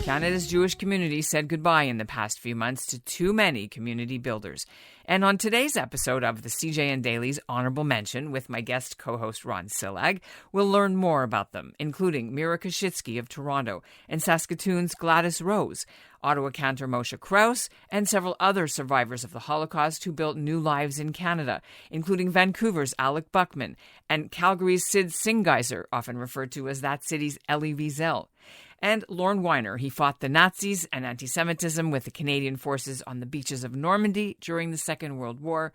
Canada's Jewish community said goodbye in the past few months to too many community builders. And on today's episode of the CJN Daily's Honourable Mention with my guest co-host Ron Csillag, we'll learn more about them, including Mira Koschitzky of Toronto and Saskatoon's Gladys Rose, Ottawa Cantor Moshe Kraus, and several other survivors of the Holocaust who built new lives in Canada, including Vancouver's Buckman and Calgary's Cyngiser, often referred to as that city's Elie Wiesel. And Lorne Winer, he fought the Nazis and anti-Semitism with the Canadian forces on the beaches of Normandy during the Second World War,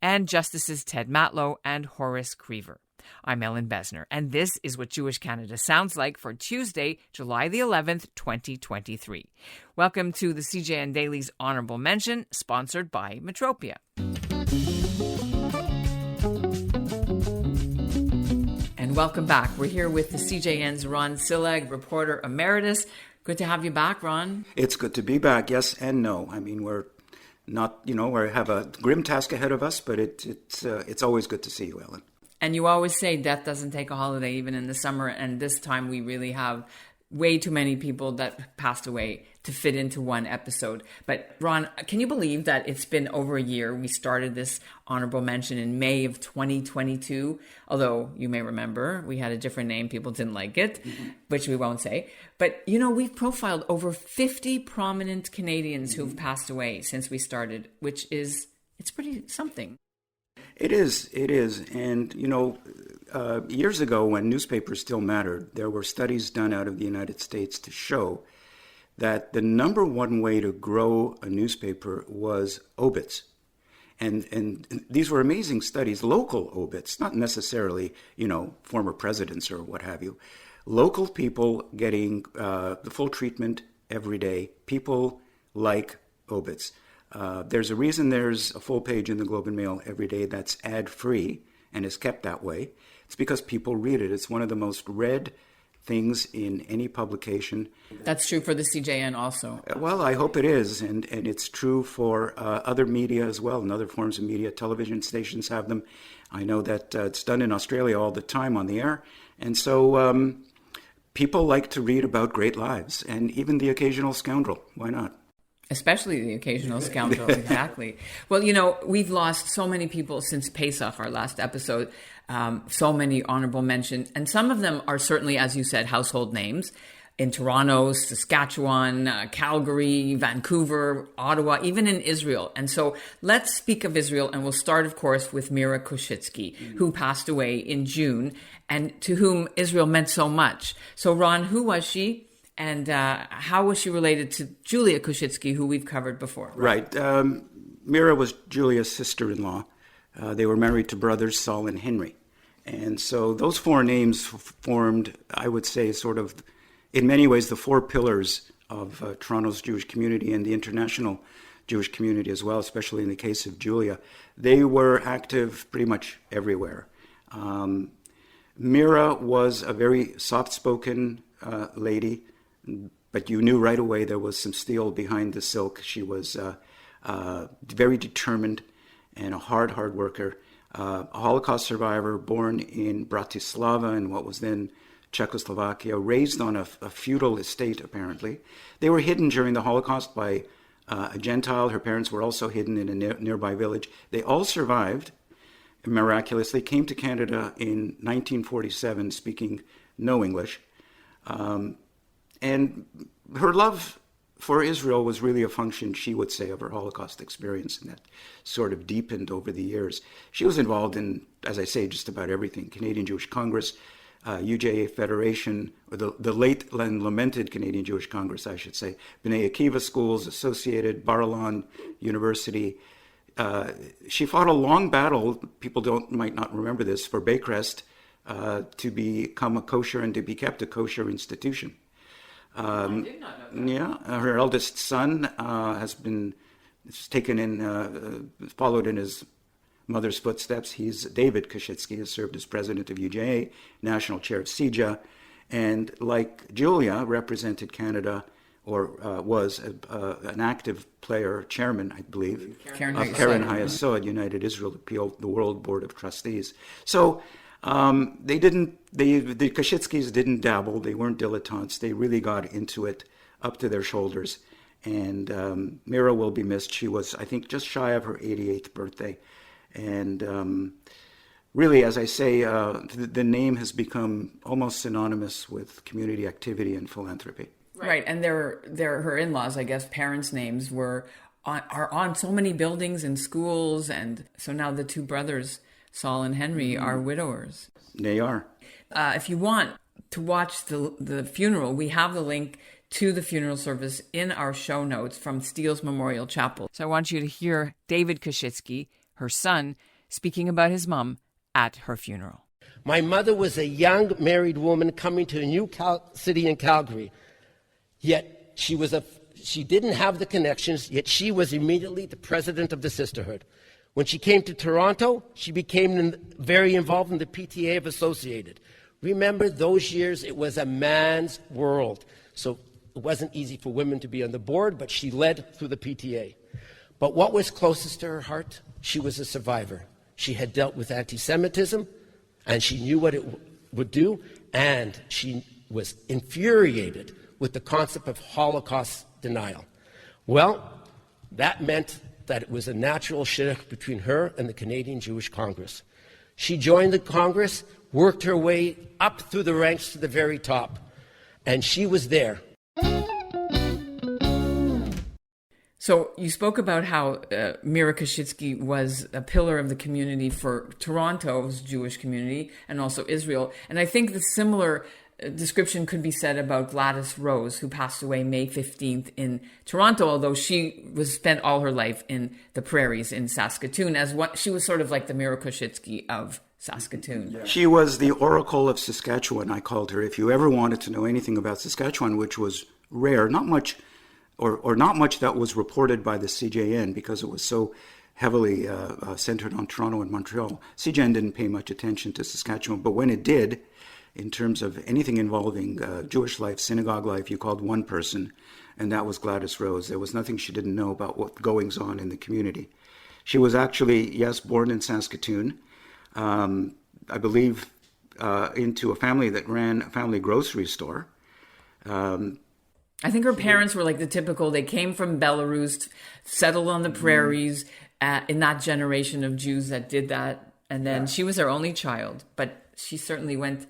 and Justices Ted Matlow and Horace Krever. I'm Ellen Besner, and this is what Jewish Canada sounds like for Tuesday, July the 11th, 2023. Welcome to the CJN Daily's Honourable Mention, sponsored by Metropia. And welcome back. We're here with the CJN's Ron Csillag, reporter emeritus. Good to have you back, Ron. It's good to be back, yes and no. I mean, we're not, we have a grim task ahead of us, but it's always good to see you, Ellen. And you always say death doesn't take a holiday, even in the summer. And this time we really have way too many people that passed away to fit into one episode. But Ron, can you believe that it's been over a year? We started this honorable mention in May of 2022. Although you may remember we had a different name. People didn't like it, which we won't say. But, we've profiled over 50 prominent Canadians who've passed away since we started, which is, it's pretty something. It is. And, years ago when newspapers still mattered, there were studies done out of the United States to show that the number one way to grow a newspaper was obits. And these were amazing studies, local obits, not necessarily, former presidents or what have you. Local people getting the full treatment every day. People like obits. There's a reason there's a full page in the Globe and Mail every day that's ad-free and is kept that way. It's because people read it. It's one of the most read things in any publication. That's true for the CJN also. Well, I hope it is. And it's true for other media as well, and other forms of media. Television stations have them. I know that it's done in Australia all the time on the air. And so people like to read about great lives, and even the occasional scoundrel. Why not? Especially the occasional scoundrel, exactly. Well, we've lost so many people since Pesach, our last episode, so many honorable mentions. And some of them are certainly, as you said, household names in Toronto, Saskatchewan, Calgary, Vancouver, Ottawa, even in Israel. And so let's speak of Israel. And we'll start, of course, with Mira Koschitzky, who passed away in June and to whom Israel meant so much. So, Ron, who was she? And how was she related to Julia Koschitzky, who we've covered before? Right. Mira was Julia's sister-in-law. They were married to brothers Saul and Henry. And so those four names formed, I would say, sort of, in many ways, the four pillars of Toronto's Jewish community and the international Jewish community as well, especially in the case of Julia. They were active pretty much everywhere. Mira was a very soft-spoken lady, but you knew right away there was some steel behind the silk. She was very determined and a hard worker. A Holocaust survivor born in Bratislava in what was then Czechoslovakia, raised on a feudal estate, apparently. They were hidden during the Holocaust by a Gentile. Her parents were also hidden in a nearby village. They all survived, miraculously, came to Canada in 1947, speaking no English. And her love for Israel was really a function, she would say, of her Holocaust experience, and that sort of deepened over the years. She was involved in, as I say, just about everything. Canadian Jewish Congress, UJA Federation, or the late and lamented Canadian Jewish Congress, I should say, B'nai Akiva schools, Associated, Bar-Ilan University. She fought a long battle, people might not remember this, for Baycrest to become a kosher and to be kept a kosher institution. I did not know that. Yeah, her eldest son followed in his mother's footsteps. He's David Koschitzky, has served as president of UJA, national chair of CJA, and like Julia, represented Canada, or was an active player, chairman, I believe, of Keren Hayesod, United Israel Appeal, the World Board of Trustees. So the Koschitzkys didn't dabble. They weren't dilettantes. They really got into it up to their shoulders. And Mira will be missed. She was, I think, just shy of her 88th birthday. And really, as I say, the name has become almost synonymous with community activity and philanthropy. Right, and her in-laws, I guess, parents' names are on so many buildings and schools, and so now the two brothers, Saul and Henry, are widowers. They are. If you want to watch the funeral, we have the link to the funeral service in our show notes from Steele's Memorial Chapel. So I want you to hear David Koschitzky, her son, speaking about his mom at her funeral. My mother was a young married woman coming to a new city in Calgary. Yet she didn't have the connections, yet she was immediately the president of the sisterhood. When she came to Toronto, she became very involved in the PTA of Associated. Remember, those years, it was a man's world. So it wasn't easy for women to be on the board, but she led through the PTA. But what was closest to her heart? She was a survivor. She had dealt with anti-Semitism, and she knew what it would do, and she was infuriated with the concept of Holocaust denial. Well, that meant that it was a natural shidduch between her and the Canadian Jewish Congress. She joined the Congress, worked her way up through the ranks to the very top, and she was there. So you spoke about how Mira Koschitzky was a pillar of the community for Toronto's Jewish community and also Israel. And I think the similar description could be said about Gladys Rose, who passed away May 15th in Toronto, although she spent all her life in the prairies in Saskatoon. She was sort of like the Mira Koschitzky of Saskatoon. Yeah. She was the Oracle of Saskatchewan, I called her. If you ever wanted to know anything about Saskatchewan, which was rare, not much that was reported by the CJN because it was so heavily centered on Toronto and Montreal. CJN didn't pay much attention to Saskatchewan, but when it did, in terms of anything involving Jewish life, synagogue life, you called one person, and that was Gladys Rose. There was nothing she didn't know about what goings on in the community. She was actually, yes, born in Saskatoon, I believe into a family that ran a family grocery store. I think her parents were like the typical, they came from Belarus, settled on the prairies in that generation of Jews that did that. And then she was their only child, but she certainly was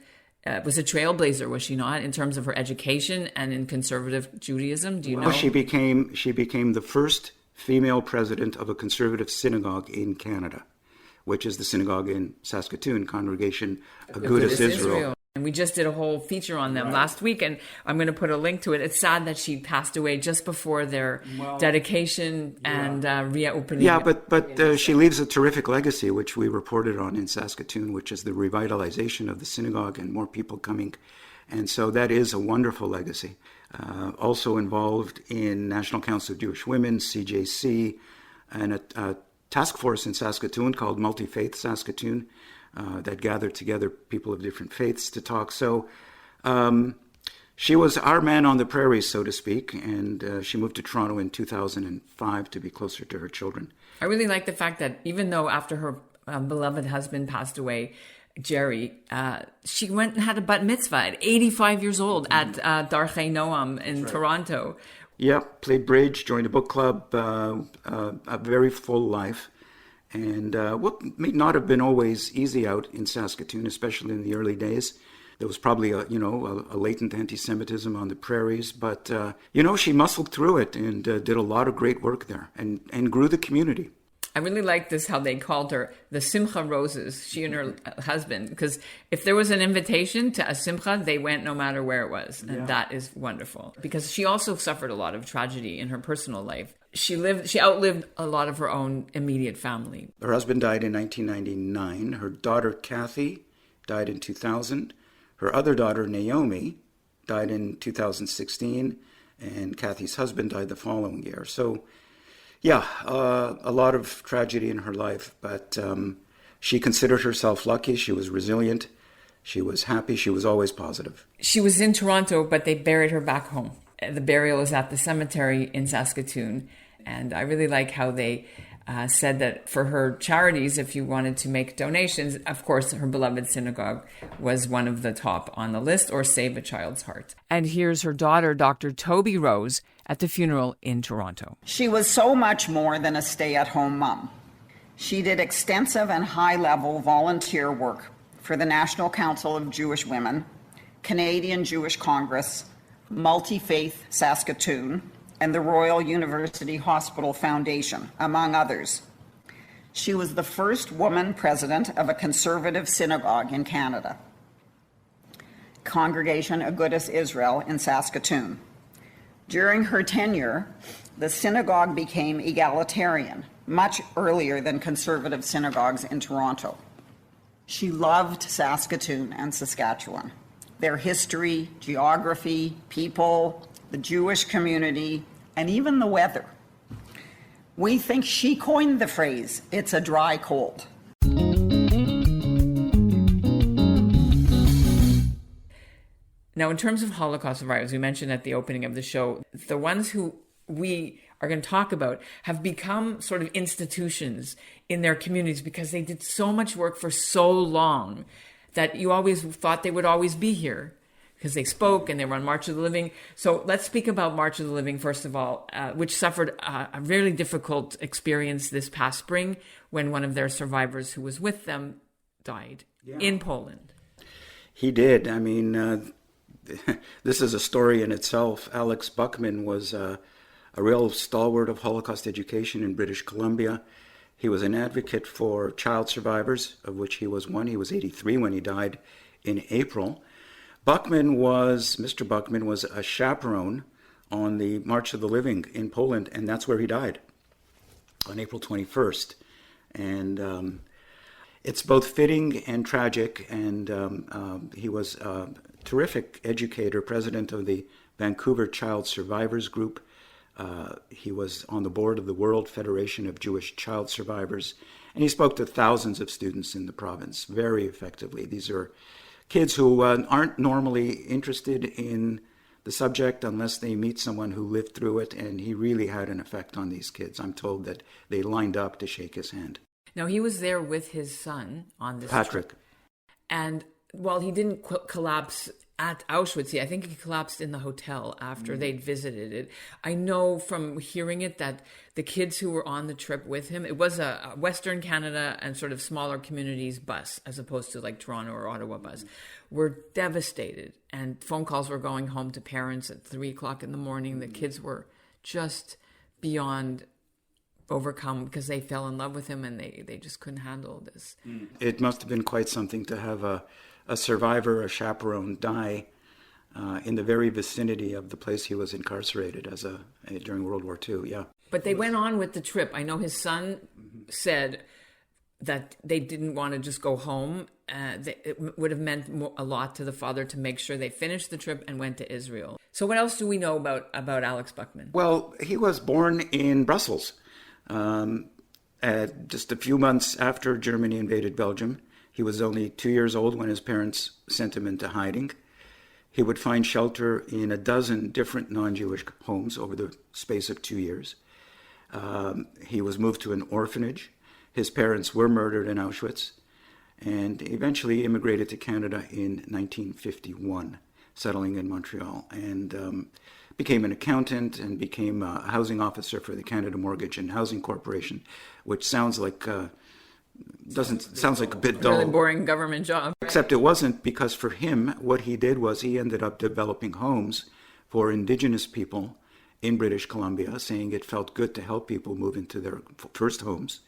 a trailblazer, was she not, in terms of her education and in conservative Judaism? Do you know? She became the first female president of a conservative synagogue in Canada, which is the synagogue in Saskatoon, Congregation Agudas Israel. And we just did a whole feature on them last week, and I'm going to put a link to it. It's sad that she passed away just before their dedication and reopening. Yeah, but she leaves a terrific legacy, which we reported on in Saskatoon, which is the revitalization of the synagogue and more people coming. And so that is a wonderful legacy. Also involved in National Council of Jewish Women, CJC, and a task force in Saskatoon called Multi-Faith Saskatoon, that gathered together people of different faiths to talk. So she was our man on the prairies, so to speak, and she moved to Toronto in 2005 to be closer to her children. I really like the fact that even though after her beloved husband passed away, Jerry, she went and had a bat mitzvah at 85 years old at Darchei Noam in Toronto. Yeah, played bridge, joined a book club, a very full life. And what may not have been always easy out in Saskatoon, especially in the early days. There was probably a latent anti-Semitism on the prairies, but she muscled through it and did a lot of great work there and grew the community. I really like this, how they called her the Simcha Roses, she and her husband, because if there was an invitation to a Simcha, they went no matter where it was. And that is wonderful, because she also suffered a lot of tragedy in her personal life. She outlived a lot of her own immediate family. Her husband died in 1999. Her daughter, Kathy, died in 2000. Her other daughter, Naomi, died in 2016. And Kathy's husband died the following year. So, a lot of tragedy in her life. But she considered herself lucky. She was resilient. She was happy. She was always positive. She was in Toronto, but they buried her back home. The burial is at the cemetery in Saskatoon. And I really like how they said that for her charities, if you wanted to make donations, of course, her beloved synagogue was one of the top on the list, or Save a Child's Heart. And here's her daughter, Dr. Toby Rose, at the funeral in Toronto. She was so much more than a stay-at-home mom. She did extensive and high-level volunteer work for the National Council of Jewish Women, Canadian Jewish Congress, Multi-Faith Saskatoon, and the Royal University Hospital Foundation, among others. She was the first woman president of a conservative synagogue in Canada, Congregation Agudas Israel in Saskatoon. During her tenure, the synagogue became egalitarian, much earlier than conservative synagogues in Toronto. She loved Saskatoon and Saskatchewan, their history, geography, people, the Jewish community, and even the weather. We think she coined the phrase, "It's a dry cold." Now, in terms of Holocaust survivors, we mentioned at the opening of the show, the ones who we are going to talk about have become sort of institutions in their communities because they did so much work for so long that you always thought they would always be here because they spoke and they were on March of the Living. So let's speak about March of the Living, first of all, which suffered a really difficult experience this past spring when one of their survivors who was with them died in Poland. He did. I mean, this is a story in itself. Alex Buckman was a real stalwart of Holocaust education in British Columbia. He was an advocate for child survivors, of which he was one. He was 83 when he died in April. Mr. Buckman was a chaperone on the March of the Living in Poland, and that's where he died on April 21st. And it's both fitting and tragic, and he was a terrific educator, president of the Vancouver Child Survivors Group. He was on the board of the World Federation of Jewish Child Survivors, and he spoke to thousands of students in the province very effectively. These are kids who aren't normally interested in the subject unless they meet someone who lived through it, and he really had an effect on these kids. I'm told that they lined up to shake his hand. Now, he was there with his son on this Patrick. trip. And while he didn't collapse at Auschwitz, I think he collapsed in the hotel after they'd visited it. I know from hearing it that the kids who were on the trip with him, it was a Western Canada and sort of smaller communities bus, as opposed to like Toronto or Ottawa bus, were devastated. And phone calls were going home to parents at 3:00 in the morning. The kids were just beyond overcome because they fell in love with him and they just couldn't handle this. It must have been quite something to have a survivor, a chaperone, die in the very vicinity of the place he was incarcerated during World War II. Yeah. But they went on with the trip. I know his son said that they didn't want to just go home. It would have meant a lot to the father to make sure they finished the trip and went to Israel. So what else do we know about Alex Buckman? Well, he was born in Brussels, just a few months after Germany invaded Belgium. He was only 2 years old when his parents sent him into hiding. He would find shelter in a dozen different non-Jewish homes over the space of 2 years. He was moved to an orphanage. His parents were murdered in Auschwitz, and eventually immigrated to Canada in 1951, settling in Montreal, and became an accountant and became a housing officer for the Canada Mortgage and Housing Corporation, which sounds like a bit dull. Really boring government job. Except it wasn't, because for him, what he did was he ended up developing homes for Indigenous people in British Columbia, saying it felt good to help people move into their first homes,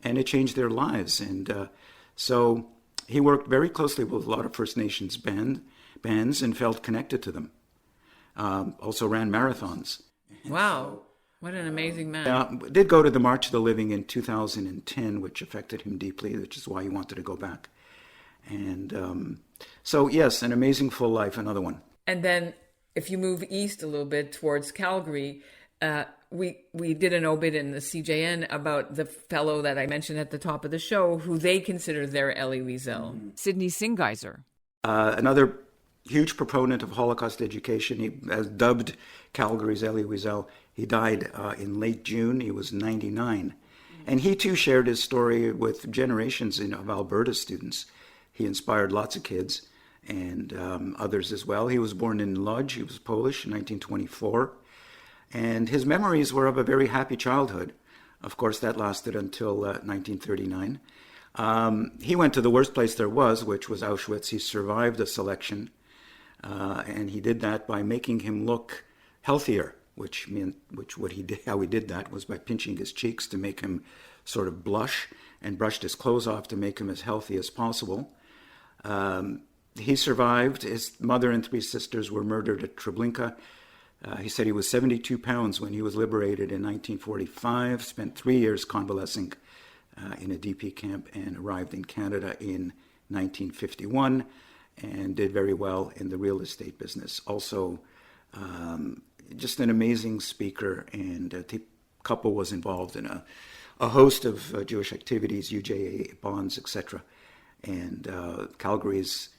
and it changed their lives. And so he worked very closely with a lot of First Nations bands and felt connected to them. Also ran marathons. Wow. What an amazing man. Did go to the March of the Living in 2010, which affected him deeply, which is why he wanted to go back. And so, yes, an amazing full life, another one. And then if you move east a little bit towards Calgary, we did an obit in the CJN about the fellow that I mentioned at the top of the show, who they consider their Elie Wiesel. Sidney Cyngiser. Another huge proponent of Holocaust education. He has dubbed Calgary's Elie Wiesel. He died in late June. He was 99. And he too shared his story with generations of Alberta students. He inspired lots of kids and others as well. He was born in Lodz. He was Polish in 1924. And his memories were of a very happy childhood. Of course, that lasted until 1939. He went to the worst place there was, which was Auschwitz. He survived a selection. And he did that by making him look healthier, how he did that was by pinching his cheeks to make him sort of blush, and brushed his clothes off to make him as healthy as possible. He survived. His mother and 3 sisters were murdered at Treblinka. He said he was 72 pounds when he was liberated in 1945, spent 3 years convalescing in a DP camp, and arrived in Canada in 1951 and did very well in the real estate business. Also, just an amazing speaker, and the couple was involved in a host of Jewish activities, UJA bonds, etc. And Calgary's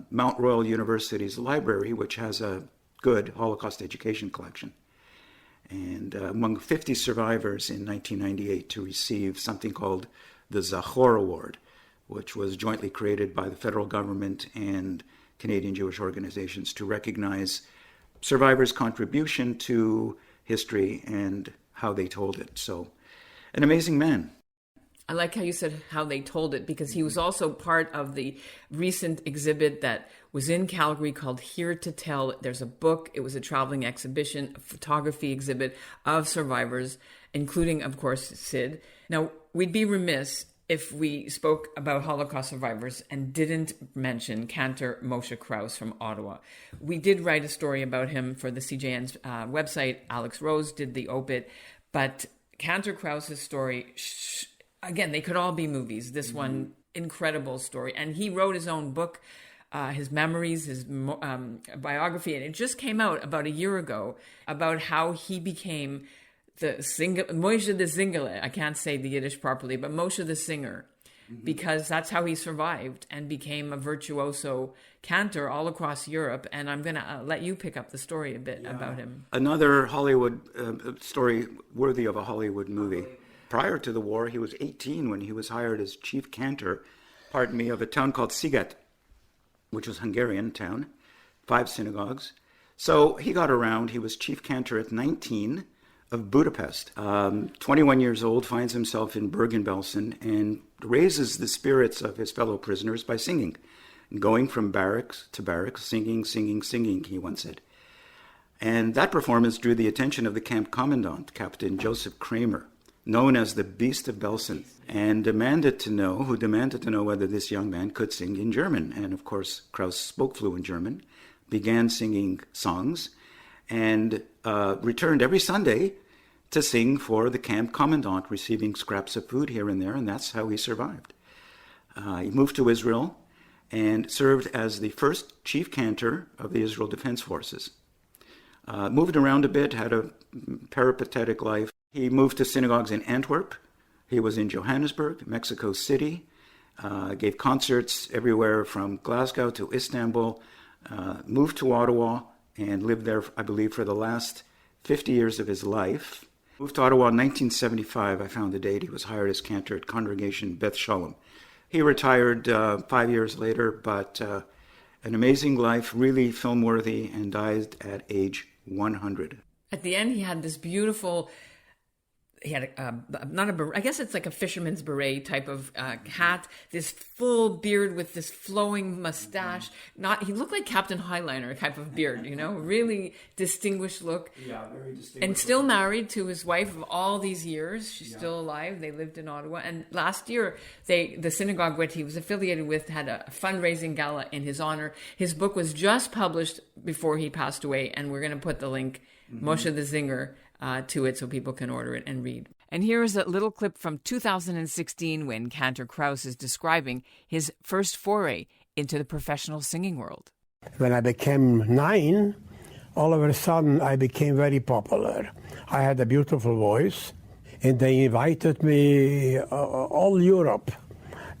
Mount Royal University's library, which has a good Holocaust education collection. And among 50 survivors in 1998 to receive something called the Zachor Award, which was jointly created by the federal government and Canadian Jewish organizations to recognize survivors' contribution to history and how they told it. So, an amazing man. I like how you said how they told it, because he was also part of the recent exhibit that was in Calgary called Here to Tell. There's a book. It was a traveling exhibition, a photography exhibit of survivors, including, of course, Sid. Now, we'd be remiss if we spoke about Holocaust survivors and didn't mention Cantor Moshe Kraus from Ottawa. We did write a story about him for the CJN's website. Alex Rose did the obit, but Cantor Kraus's story, again, they could all be movies. This one, incredible story. And he wrote his own book, his memories, his biography, and it just came out about a year ago about how he became Moshe the Singer. I can't say the Yiddish properly, but Moshe the Singer, because that's how he survived and became a virtuoso cantor all across Europe. And I'm going to let you pick up the story a bit about him. Another Hollywood story worthy of a Hollywood movie. Prior to the war, he was 18 when he was hired as chief cantor, of a town called Sziget, which was a Hungarian town, 5 synagogues. So he got around. He was chief cantor at 19 of Budapest. 21 years old, finds himself in Bergen-Belsen and raises the spirits of his fellow prisoners by singing, going from barracks to barracks, singing, he once said. And that performance drew the attention of the camp commandant, Captain Joseph Kramer, known as the Beast of Belsen, and demanded to know whether this young man could sing in German. And of course, Kraus spoke fluent German, began singing songs, and returned every Sunday to sing for the camp commandant, receiving scraps of food here and there, and that's how he survived. He moved to Israel and served as the first chief cantor of the Israel Defense Forces. Moved around a bit, had a peripatetic life. He moved to synagogues in Antwerp. He was in Johannesburg, Mexico City, gave concerts everywhere from Glasgow to Istanbul, moved to Ottawa, and lived there, I believe, for the last 50 years of his life. Moved to Ottawa in 1975. I found the date. He was hired as cantor at Congregation Beth Shalom. He retired 5 years later, but an amazing life, really film-worthy, and died at age 100. At the end, he had this beautiful... He had I guess it's like a fisherman's beret type of hat, this full beard with this flowing mustache. He looked like Captain Highliner type of beard, really distinguished look. Yeah, very distinguished. And still married to his wife of all these years. She's still alive. They lived in Ottawa. And last year, the synagogue which he was affiliated with had a fundraising gala in his honor. His book was just published before he passed away, and we're going to put the link, Moshe the Singer, to it so people can order it and read. And here is a little clip from 2016 when Cantor Kraus is describing his first foray into the professional singing world. When I became 9, all of a sudden I became very popular. I had a beautiful voice, and they invited me all Europe.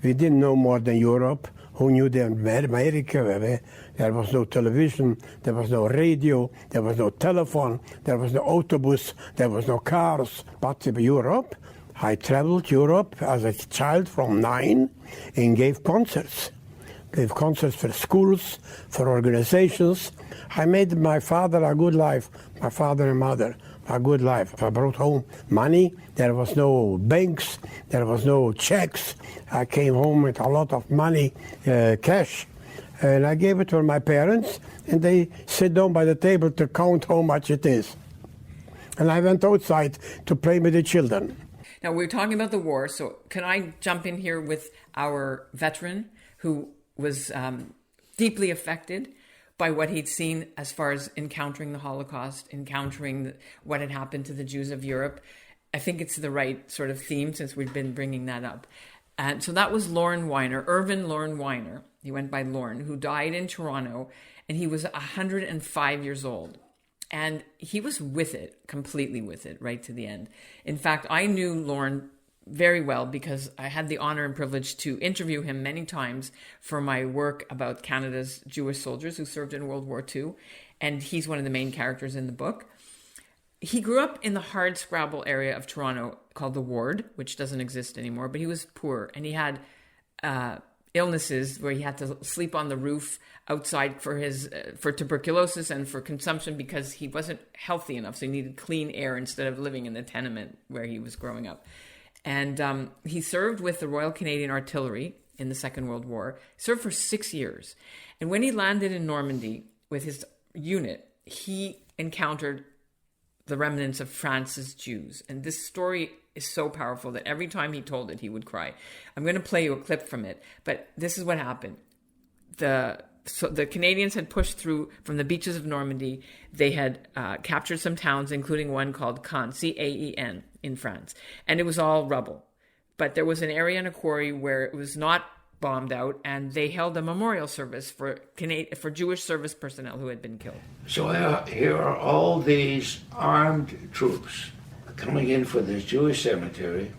We didn't know more than Europe. Who knew America? There was no television, there was no radio, there was no telephone, there was no autobus, there was no cars. But in Europe, I traveled Europe as a child from 9 and gave concerts. Gave concerts for schools, for organizations. I made my father a good life, my father and mother a good life. I brought home money. There was no banks. There was no checks. I came home with a lot of money, cash. And I gave it to my parents, and they sit down by the table to count how much it is. And I went outside to play with the children. Now, we're talking about the war, so can I jump in here with our veteran who was deeply affected by what he'd seen as far as encountering the Holocaust, encountering what had happened to the Jews of Europe? I think it's the right sort of theme since we've been bringing that up. And so that was Lorne Winer, Irvin Lorne Winer. He went by Lorne, who died in Toronto, and he was 105 years old. And he was with it, completely with it, right to the end. In fact, I knew Lorne very well because I had the honor and privilege to interview him many times for my work about Canada's Jewish soldiers who served in World War II. And he's one of the main characters in the book. He grew up in the hardscrabble area of Toronto called the Ward, which doesn't exist anymore, but he was poor. And he had illnesses where he had to sleep on the roof outside for tuberculosis and for consumption because he wasn't healthy enough. So he needed clean air instead of living in the tenement where he was growing up. And he served with the Royal Canadian Artillery in the Second World War. He served for 6 years. And when he landed in Normandy with his unit, he encountered the remnants of France's Jews. And this story is so powerful that every time he told it, he would cry. I'm going to play you a clip from it, but this is what happened. So the Canadians had pushed through from the beaches of Normandy. They had captured some towns, including one called Caen, C-A-E-N, in France. And it was all rubble. But there was an area in a quarry where it was not bombed out, and they held a memorial service for Jewish service personnel who had been killed. So here are all these armed troops coming in for this Jewish cemetery,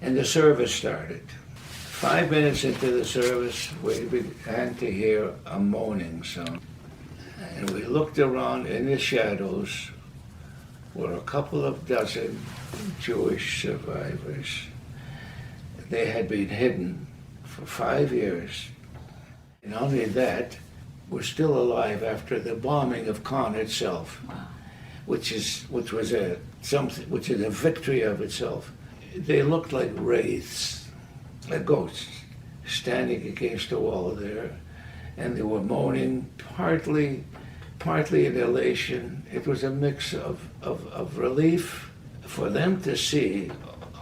and the service started. 5 minutes into the service, we began to hear a moaning sound. And we looked around in the shadows were a couple of dozen Jewish survivors. They had been hidden for 5 years. And not only that, were still alive after the bombing of Caen itself, which is a victory of itself. They looked like wraiths, like ghosts, standing against the wall there, and they were moaning, partly in elation. It was a mix of relief for them to see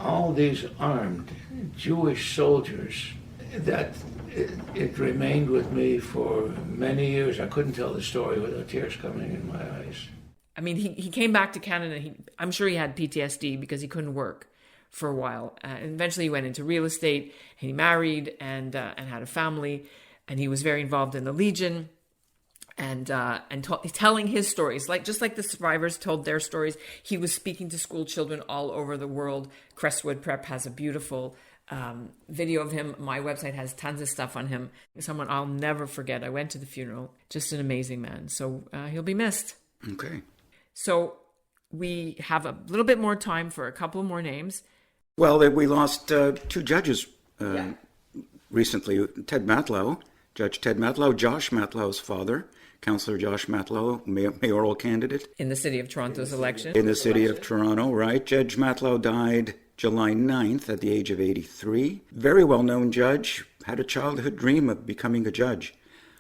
all these armed Jewish soldiers. That it remained with me for many years. I couldn't tell the story without tears coming in my eyes. I mean, he came back to Canada. I'm sure he had PTSD because he couldn't work for a while. And eventually he went into real estate, and he married and had a family, and he was very involved in the Legion and telling his stories. Just like the survivors told their stories, he was speaking to school children all over the world. Crestwood Prep has a beautiful video of him. My website has tons of stuff on him. Someone I'll never forget. I went to the funeral. Just an amazing man. So he'll be missed. Okay. So we have a little bit more time for a couple more names. Well, we lost two judges recently. Judge Ted Matlow, Josh Matlow's father, Councillor Josh Matlow, mayoral candidate. In the city of Toronto's election. In the city of Toronto, right. Judge Matlow died July 9th at the age of 83. Very well-known judge, had a childhood dream of becoming a judge.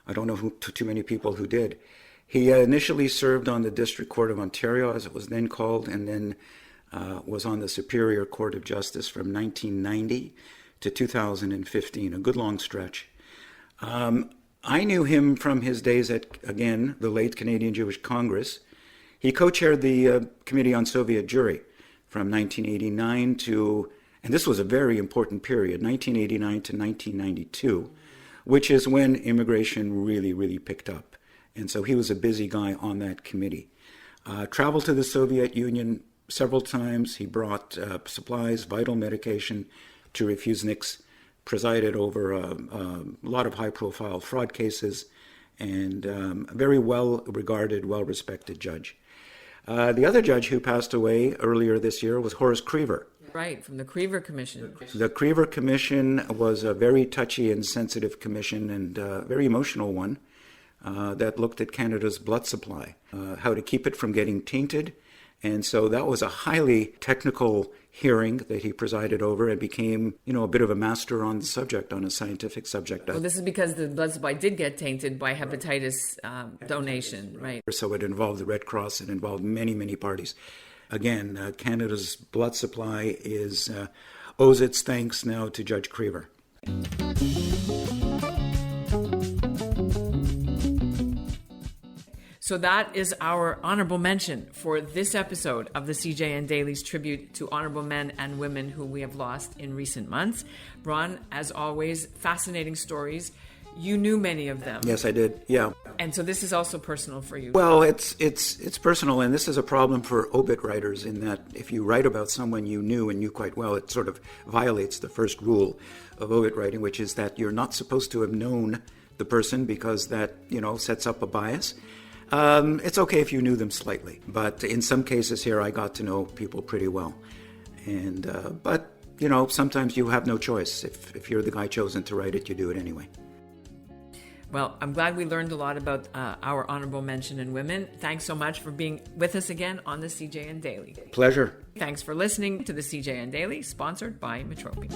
I don't know too many people who did. He initially served on the District Court of Ontario, as it was then called, and then was on the Superior Court of Justice from 1990 to 2015, a good long stretch. I knew him from his days at, again, the late Canadian Jewish Congress. He co-chaired the Committee on Soviet Jewry from 1989 to, and this was a very important period, 1989 to 1992, which is when immigration really, really picked up. And so he was a busy guy on that committee. Traveled to the Soviet Union several times. He brought supplies, vital medication to refuseniks, presided over a lot of high-profile fraud cases, and a very well-regarded, well-respected judge. The other judge who passed away earlier this year was Horace Krever. Right, from the Krever Commission. The Krever Commission was a very touchy and sensitive commission, and a very emotional one that looked at Canada's blood supply, how to keep it from getting tainted. And so that was a highly technical hearing that he presided over and became, a bit of a master on the subject, on a scientific subject. Well, this is because the blood supply did get tainted by hepatitis donation, right? So it involved the Red Cross, it involved many, many parties. Again, Canada's blood supply owes its thanks now to Judge Krever. So that is our honorable mention for this episode of the CJN Daily's tribute to honorable men and women who we have lost in recent months. Ron, as always, fascinating stories. You knew many of them. Yes, I did. Yeah. And so this is also personal for you. Well, it's personal, and this is a problem for obit writers in that if you write about someone you knew and knew quite well, it sort of violates the first rule of obit writing, which is that you're not supposed to have known the person because that, sets up a bias. It's okay if you knew them slightly, but in some cases here I got to know people pretty well. And but, sometimes you have no choice. If you're the guy chosen to write it, you do it anyway. Well, I'm glad we learned a lot about our honorable mention and women. Thanks so much for being with us again on the CJN Daily. Pleasure. Thanks for listening to the CJN Daily, sponsored by Metropia.